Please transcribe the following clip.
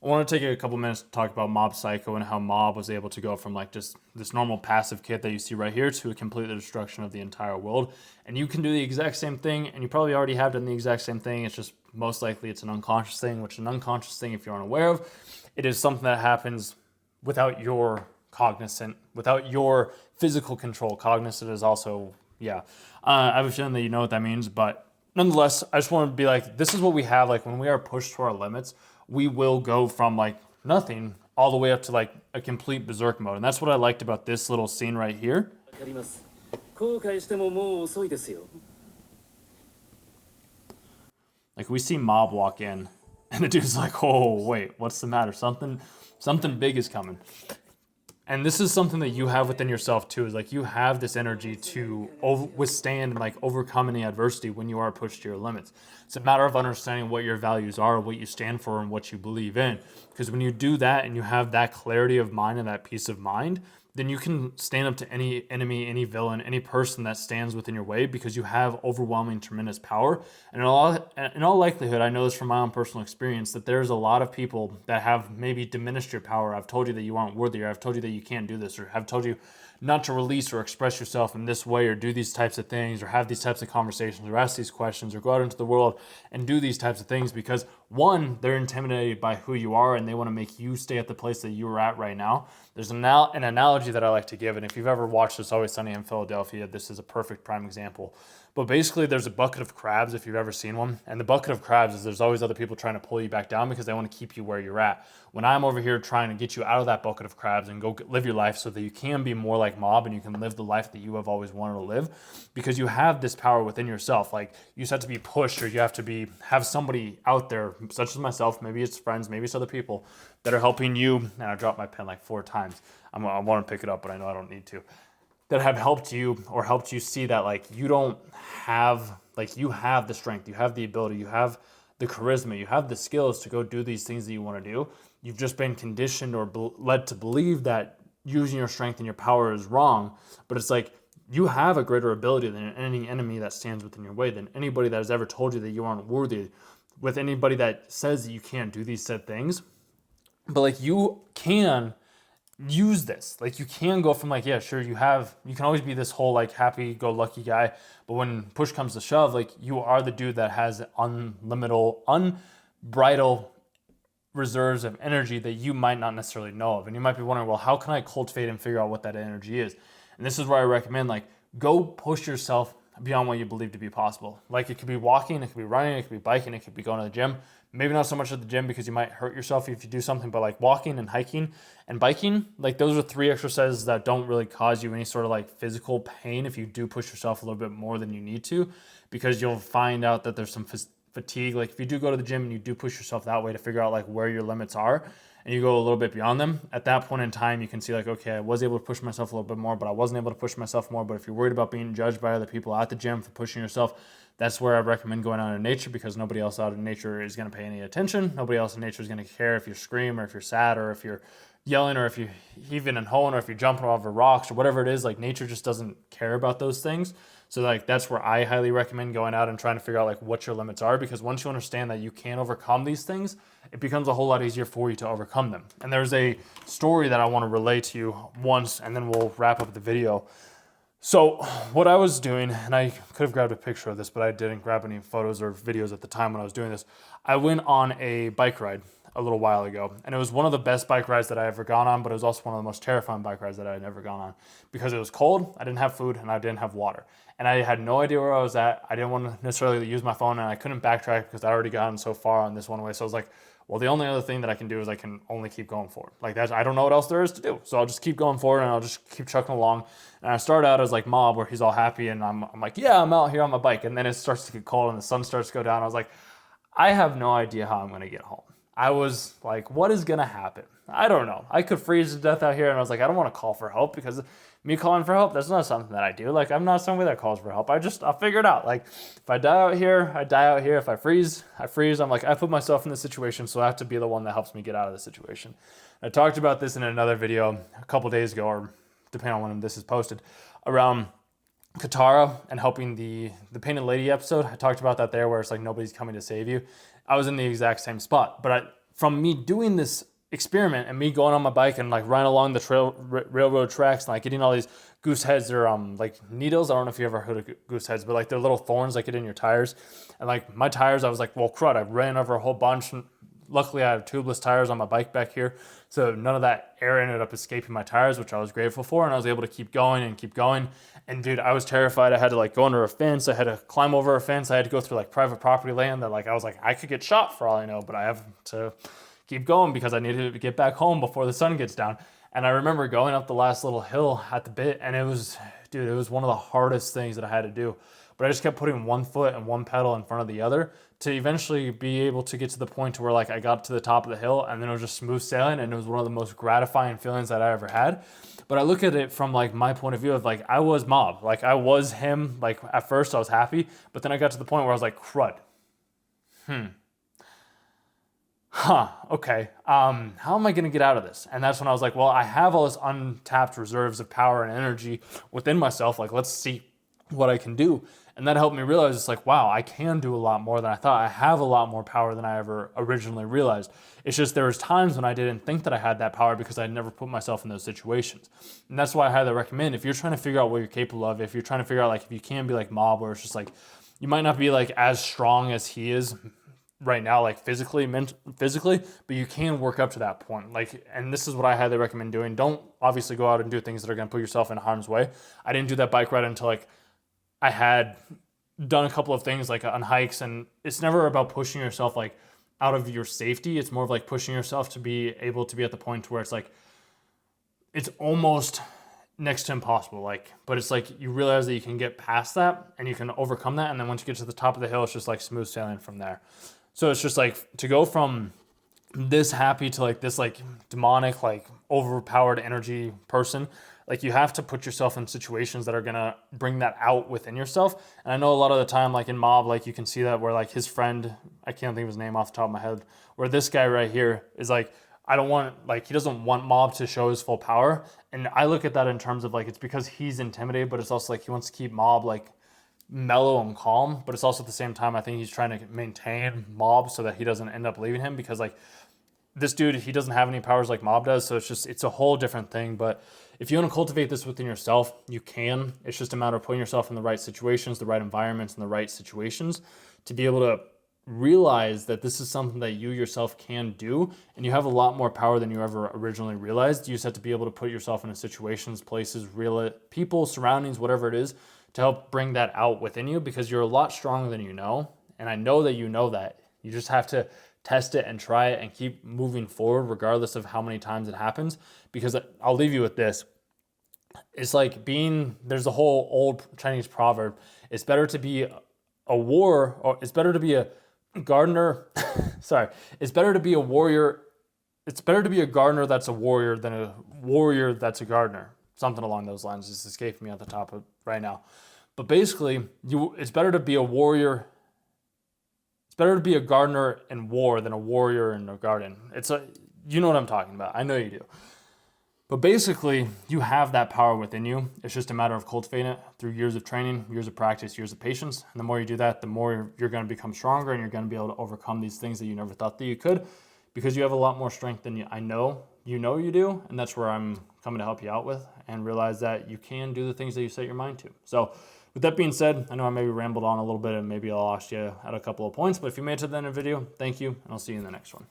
want to take a couple minutes to talk about Mob Psycho and how Mob was able to go from like just this normal passive kit that you see right here to a complete destruction of the entire world. And you can do the exact same thing, and you probably already have done the exact same thing. It's just most likely it's an unconscious thing, which an unconscious thing, if you're unaware of, it is something that happens without your cognizant, without your physical control. Cognizant is also, yeah. I have a feeling that you know what that means, but nonetheless, I just want to be like, this is what we have. Like when we are pushed to our limits, we will go from like nothing all the way up to like a complete berserk mode. And that's what I liked about this little scene right here. Like we see Mob walk in and the dude's like, oh, wait, what's the matter? Something big is coming. And this is something that you have within yourself too, is like you have this energy to withstand and like overcome any adversity when you are pushed to your limits. It's a matter of understanding what your values are, what you stand for, and what you believe in. Because when you do that and you have that clarity of mind and that peace of mind, then you can stand up to any enemy, any villain, any person that stands within your way, because you have overwhelming, tremendous power. And in all likelihood, I know this from my own personal experience, that there's a lot of people that have maybe diminished your power. I've told you that you aren't worthy, or I've told you that you can't do this, or I've told you not to release or express yourself in this way, or do these types of things, or have these types of conversations, or ask these questions, or go out into the world and do these types of things, because one, they're intimidated by who you are and they want to make you stay at the place that you are at right now. There's an analogy that I like to give, and if you've ever watched It's Always Sunny in Philadelphia, this is a perfect prime example. But basically, there's a bucket of crabs, if you've ever seen one. And the bucket of crabs is there's always other people trying to pull you back down because they want to keep you where you're at. When I'm over here trying to get you out of that bucket of crabs and go live your life so that you can be more like Mob and you can live the life that you have always wanted to live, because you have this power within yourself. Like you just have to be pushed, or you have to have somebody out there, such as myself, maybe it's friends, maybe it's other people, that are helping you. And I dropped my pen like 4 times. I want to pick it up, but I know I don't need to. That have helped you, or helped you see that like you don't have, like you have the strength, you have the ability, you have the charisma, you have the skills to go do these things that you want to do. You've just been conditioned or led to believe that using your strength and your power is wrong. But it's like you have a greater ability than any enemy that stands within your way, than anybody that has ever told you that you aren't worthy, with anybody that says that you can't do these said things. But like you can use this. Like you can go from like, yeah, sure, you can always be this whole like happy-go-lucky guy, but when push comes to shove, like you are the dude that has unbridled reserves of energy that you might not necessarily know of. And you might be wondering, well, how can I cultivate and figure out what that energy is? And this is where I recommend, like, go push yourself beyond what you believe to be possible. Like it could be walking, it could be running, it could be biking, it could be going to the gym. Maybe not so much at the gym because you might hurt yourself if you do something, but like walking and hiking and biking, like those are 3 exercises that don't really cause you any sort of like physical pain if you do push yourself a little bit more than you need to, because you'll find out that there's some fatigue. Like if you do go to the gym and you do push yourself that way to figure out like where your limits are, and you go a little bit beyond them, at that point in time, you can see like, okay, I was able to push myself a little bit more, but I wasn't able to push myself more. But if you're worried about being judged by other people at the gym for pushing yourself, that's where I recommend going out in nature, because nobody else out in nature is going to pay any attention. Nobody else in nature is going to care if you scream, or if you're sad, or if you're yelling, or if you're heaving and hoeing, or if you're jumping over rocks, or whatever it is. Like nature just doesn't care about those things. So like that's where I highly recommend going out and trying to figure out like what your limits are, because once you understand that you can overcome these things, it becomes a whole lot easier for you to overcome them. And there's a story that I want to relay to you once, and then we'll wrap up the video. So what I was doing, and I could have grabbed a picture of this, but I didn't grab any photos or videos at the time when I was doing this. I went on a bike ride a little while ago, and it was one of the best bike rides that I ever gone on, but it was also one of the most terrifying bike rides that I had ever gone on, because it was cold, I didn't have food, and I didn't have water. And I had no idea where I was at. I didn't want to necessarily use my phone, and I couldn't backtrack because I'd already gotten so far on this one way. So I was like, well, the only other thing that I can do is I can only keep going forward. Like that, I don't know what else there is to do. So I'll just keep going forward, and I'll just keep chucking along. And I start out as like Mob, where he's all happy, and I'm like, yeah, I'm out here on my bike. And then it starts to get cold and the sun starts to go down. I was like, I have no idea how I'm going to get home. I was like, what is going to happen? I don't know. I could freeze to death out here. And I was like, I don't want to call for help, because me calling for help, that's not something that I do. Like, I'm not somebody that calls for help. I'll figure it out. Like, if I die out here, I die out here. If I freeze, I freeze. I'm like, I put myself in this situation, so I have to be the one that helps me get out of the situation. I talked about this in another video a couple days ago, or depending on when this is posted, around Katara and helping the Painted Lady episode. I talked about that there, where it's like nobody's coming to save you. I was in the exact same spot, but from me doing this experiment and me going on my bike and like running along the railroad tracks and like getting all these goose heads or like needles. I don't know if you ever heard of goose heads, but like they're little thorns that get in your tires. And like my tires, I was like, well, crud, I ran over a whole bunch. And luckily, I have tubeless tires on my bike back here, so none of that air ended up escaping my tires, which I was grateful for, and I was able to keep going and keep going. And dude, I was terrified. I had to like go under a fence. I had to climb over a fence. I had to go through like private property land that like I was like, I could get shot for all I know, but I have to keep going because I needed to get back home before the sun gets down. And I remember going up the last little hill at the bit, and it was one of the hardest things that I had to do. But I just kept putting one foot and one pedal in front of the other to eventually be able to get to the point to where like I got to the top of the hill and then it was just smooth sailing, and it was one of the most gratifying feelings that I ever had. But I look at it from like my point of view of like, I was Mob, like I was him. Like at first I was happy, but then I got to the point where I was like, crud. Okay. How am I going to get out of this? And that's when I was like, well, I have all this untapped reserves of power and energy within myself. Like, let's see what I can do. And that helped me realize it's like, wow, I can do a lot more than I thought. I have a lot more power than I ever originally realized. It's just there was times when I didn't think that I had that power because I had never put myself in those situations. And that's why I highly recommend, if you're trying to figure out what you're capable of, if you're trying to figure out like if you can be like Mob, where it's just like, you might not be like as strong as he is right now, like physically, but you can work up to that point. Like, and this is what I highly recommend doing. Don't obviously go out and do things that are going to put yourself in harm's way. I didn't do that bike ride until like I had done a couple of things like on hikes, and it's never about pushing yourself like out of your safety. It's more of like pushing yourself to be able to be at the point where it's like, it's almost next to impossible. Like, but it's like, you realize that you can get past that and you can overcome that. And then once you get to the top of the hill, it's just like smooth sailing from there. So it's just like to go from this happy to like this like demonic, like overpowered energy person. Like, you have to put yourself in situations that are gonna bring that out within yourself. And I know a lot of the time, like in Mob, like you can see that where like his friend, I can't think of his name off the top of my head, where this guy right here is like, I don't want, like, he doesn't want Mob to show his full power. And I look at that in terms of like, it's because he's intimidated, but it's also like he wants to keep Mob like mellow and calm. But it's also at the same time, I think he's trying to maintain Mob so that he doesn't end up leaving him, because like this dude, he doesn't have any powers like Mob does. So it's a whole different thing. But if you want to cultivate this within yourself, you can. It's just a matter of putting yourself in the right situations, the right environments, and the right situations to be able to realize that this is something that you yourself can do, and you have a lot more power than you ever originally realized. You just have to be able to put yourself into situations, places, real people, surroundings, whatever it is, to help bring that out within you, because you're a lot stronger than you know. And I know that you know that. You just have to test it and try it and keep moving forward regardless of how many times it happens. Because I'll leave you with this. It's like there's a whole old Chinese proverb. It's better to be it's better to be a gardener. Sorry. It's better to be a warrior. It's better to be a gardener that's a warrior than a warrior that's a gardener. Something along those lines. It's escaping me at the top of right now. But basically, it's better to be a warrior. It's better to be a gardener in war than a warrior in a garden. You know what I'm talking about. I know you do. But basically, you have that power within you. It's just a matter of cultivating it through years of training, years of practice, years of patience. And the more you do that, the more you're going to become stronger, and you're going to be able to overcome these things that you never thought that you could, because you have a lot more strength than I know you do. And that's where I'm coming to help you out with, and realize that you can do the things that you set your mind to. So with that being said, I know I maybe rambled on a little bit and maybe I lost you at a couple of points, but if you made it to the end of the video, thank you, and I'll see you in the next one.